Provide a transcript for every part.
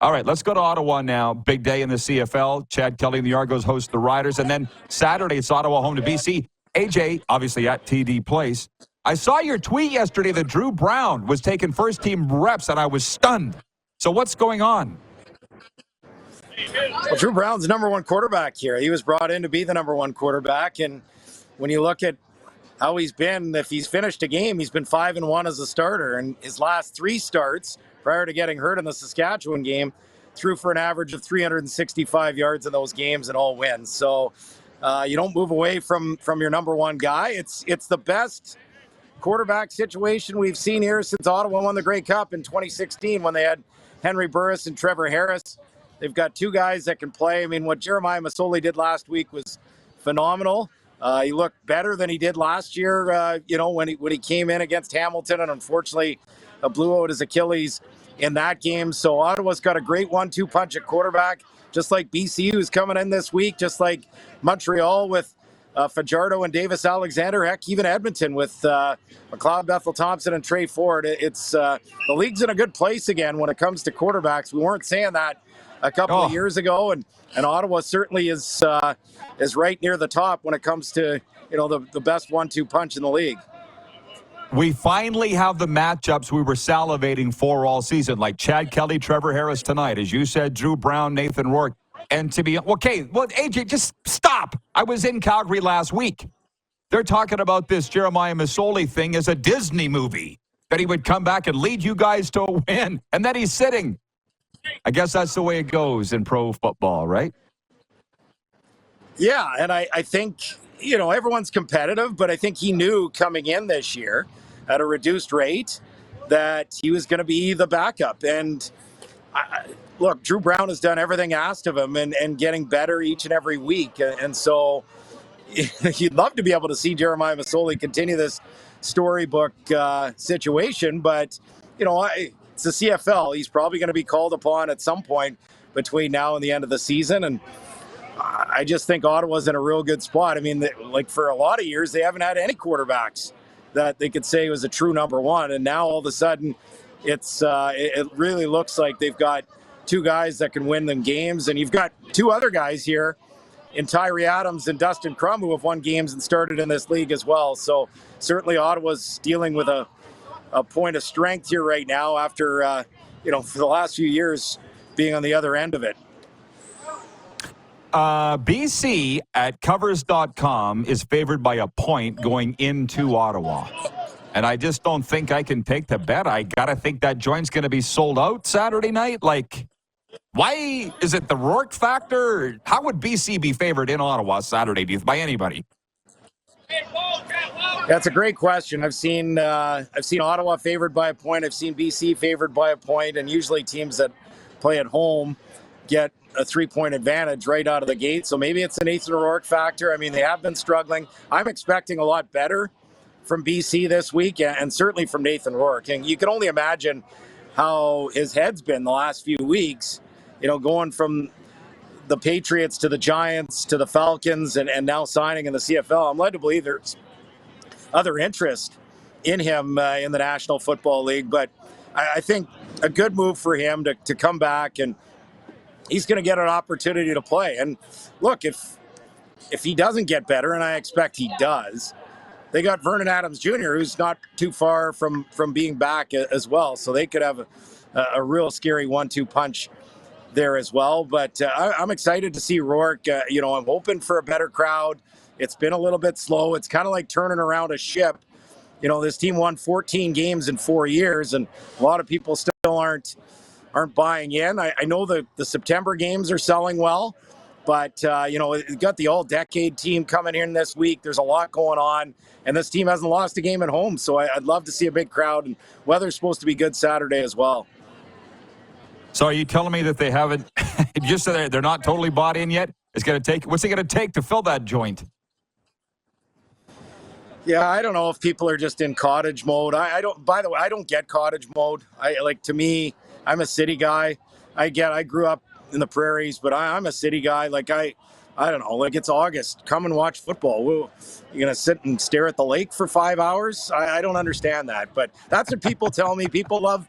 All right, let's go to Ottawa now. Big day in the CFL. Chad Kelly and the Argos host the Riders. And then Saturday, it's Ottawa home to BC. AJ, obviously at TD Place. I saw your tweet yesterday that Drew Brown was taking first-team reps, and I was stunned. So what's going on? Well, Drew Brown's the number one quarterback here. He was brought in to be the number one quarterback. And when you look at how he's been, if he's finished a game, he's been 5-1 as a starter. And his last 3 starts prior to getting hurt in the Saskatchewan game, threw for an average of 365 yards in those games and all wins. So you don't move away from your number one guy. It's the best quarterback situation we've seen here since Ottawa won the Grey Cup in 2016 when they had Henry Burris and Trevor Harris. They've got 2 guys that can play. I mean, what Jeremiah Masoli did last week was phenomenal. He looked better than he did last year, when he came in against Hamilton, and unfortunately blew out his Achilles in that game. So Ottawa's got a great 1-2 punch at quarterback, just like BCU is coming in this week, just like Montreal with Fajardo and Davis Alexander, heck, even Edmonton with McLeod Bethel-Thompson and Trey Ford. It's the league's in a good place again when it comes to quarterbacks. We weren't saying that a couple of years ago, and Ottawa certainly is right near the top when it comes to the best 1-2 punch in the league. We finally have the matchups we were salivating for all season, like Chad Kelly, Trevor Harris tonight. As you said, Drew Brown, Nathan Rourke. And to be, okay, well, AJ, just stop. I was in Calgary last week. They're talking about this Jeremiah Masoli thing as a Disney movie, that he would come back and lead you guys to a win, and then he's sitting. I guess that's the way it goes in pro football, right? Yeah, and I think, everyone's competitive, but I think he knew coming in this year at a reduced rate that he was going to be the backup. And look, Drew Brown has done everything asked of him and getting better each and every week. And so you'd love to be able to see Jeremiah Masoli continue this storybook situation. But, it's the CFL. He's probably going to be called upon at some point between now and the end of the season. And I just think Ottawa's in a real good spot. I mean, like for a lot of years, they haven't had any quarterbacks that they could say was a true number one. And now all of a sudden, it really looks like they've got 2 guys that can win them games. And you've got 2 other guys here in Tyree Adams and Dustin Crum who have won games and started in this league as well. So certainly Ottawa's dealing with a point of strength here right now after, for the last few years being on the other end of it. BC at covers.com is favored by a point going into Ottawa. And I just don't think I can take the bet. I got to think that joint's going to be sold out Saturday night. Like, why is it the Rourke factor? How would BC be favored in Ottawa Saturday by anybody? That's a great question. I've seen Ottawa favored by a point. I've seen BC favored by a point, and usually teams that play at home get a 3-point advantage right out of the gate. So maybe it's an Nathan Rourke factor. I mean, they have been struggling. I'm expecting a lot better from BC this week, and certainly from Nathan Rourke. And you can only imagine how his head's been the last few weeks, going from the Patriots to the Giants to the Falcons and now signing in the CFL. I'm led to believe there's other interest in him in the National Football League. But I think a good move for him to come back, and he's going to get an opportunity to play. And look, if he doesn't get better, and I expect he does, they got Vernon Adams Jr., who's not too far from being back as well. So they could have a real scary 1-2 punch there as well. But I'm excited to see Rourke. I'm hoping for a better crowd. It's been a little bit slow. It's kind of like turning around a ship. This team won 14 games in 4 years, and a lot of people still aren't buying in. I know the September games are selling well, but it got the all-decade team coming in this week. There's a lot going on, and this team hasn't lost a game at home. So I'd love to see a big crowd, and weather's supposed to be good Saturday as well. So are you telling me that they haven't, just so they're not totally bought in yet? What's it going to take to fill that joint? Yeah, I don't know if people are just in cottage mode. I don't get cottage mode. To me, I'm a city guy. I grew up in the prairies, but I'm a city guy. I don't know, like it's August. Come and watch football. You're going to sit and stare at the lake for 5 hours? I don't understand that. But that's what people tell me. People love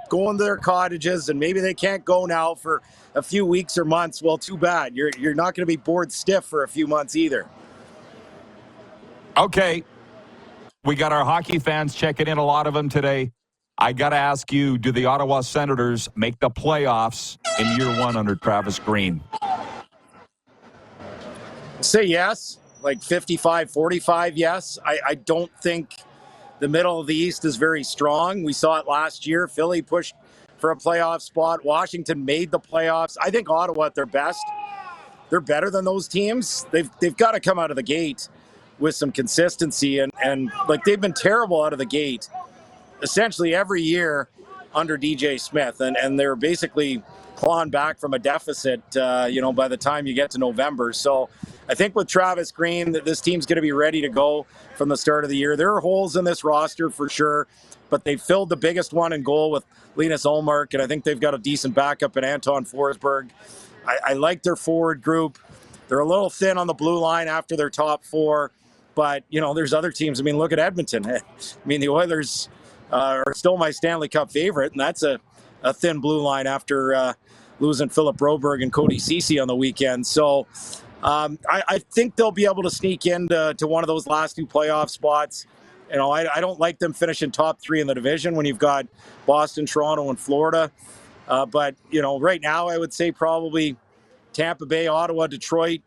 going to their cottages, and maybe they can't go now for a few weeks or months. Well, too bad. You're not going to be bored stiff for a few months either. Okay. We got our hockey fans checking in, a lot of them today. I got to ask you, do the Ottawa Senators make the playoffs in year one under Travis Green? Say yes, like 55-45, yes. I don't think the middle of the East is very strong. We saw it last year. Philly pushed for a playoff spot. Washington made the playoffs. I think Ottawa at their best. They're better than those teams. They've got to come out of the gate with some consistency, and like they've been terrible out of the gate essentially every year under DJ Smith, and they're basically clawing back from a deficit, by the time you get to November. So I think with Travis Green, that this team's going to be ready to go from the start of the year. There are holes in this roster for sure, but they filled the biggest one in goal with Linus Ullmark, and I think they've got a decent backup in Anton Forsberg. I like their forward group. They're a little thin on the blue line after their top four, but, there's other teams. I mean, look at Edmonton. I mean, the Oilers are still my Stanley Cup favorite, and that's a thin blue line after losing Philip Broberg and Cody Ceci on the weekend. So I think they'll be able to sneak into one of those last two playoff spots. I don't like them finishing top three in the division when you've got Boston, Toronto, and Florida. But right now I would say probably Tampa Bay, Ottawa, Detroit,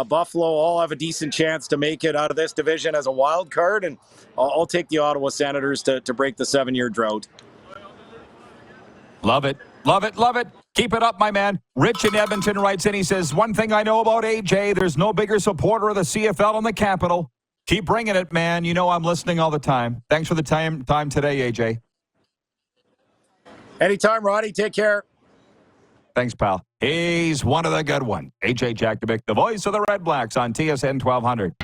Buffalo all have a decent chance to make it out of this division as a wild card, and I'll take the Ottawa Senators to break the 7-year drought. Love it. Love it. Love it. Keep it up, my man. Rich in Edmonton writes in. He says, one thing I know about AJ, there's no bigger supporter of the CFL in the capital. Keep bringing it, man. I'm listening all the time. Thanks for the time today, AJ. Anytime, Roddy. Take care. Thanks, pal. He's one of the good one. AJ Jakubec, the voice of the Red Blacks on TSN 1200.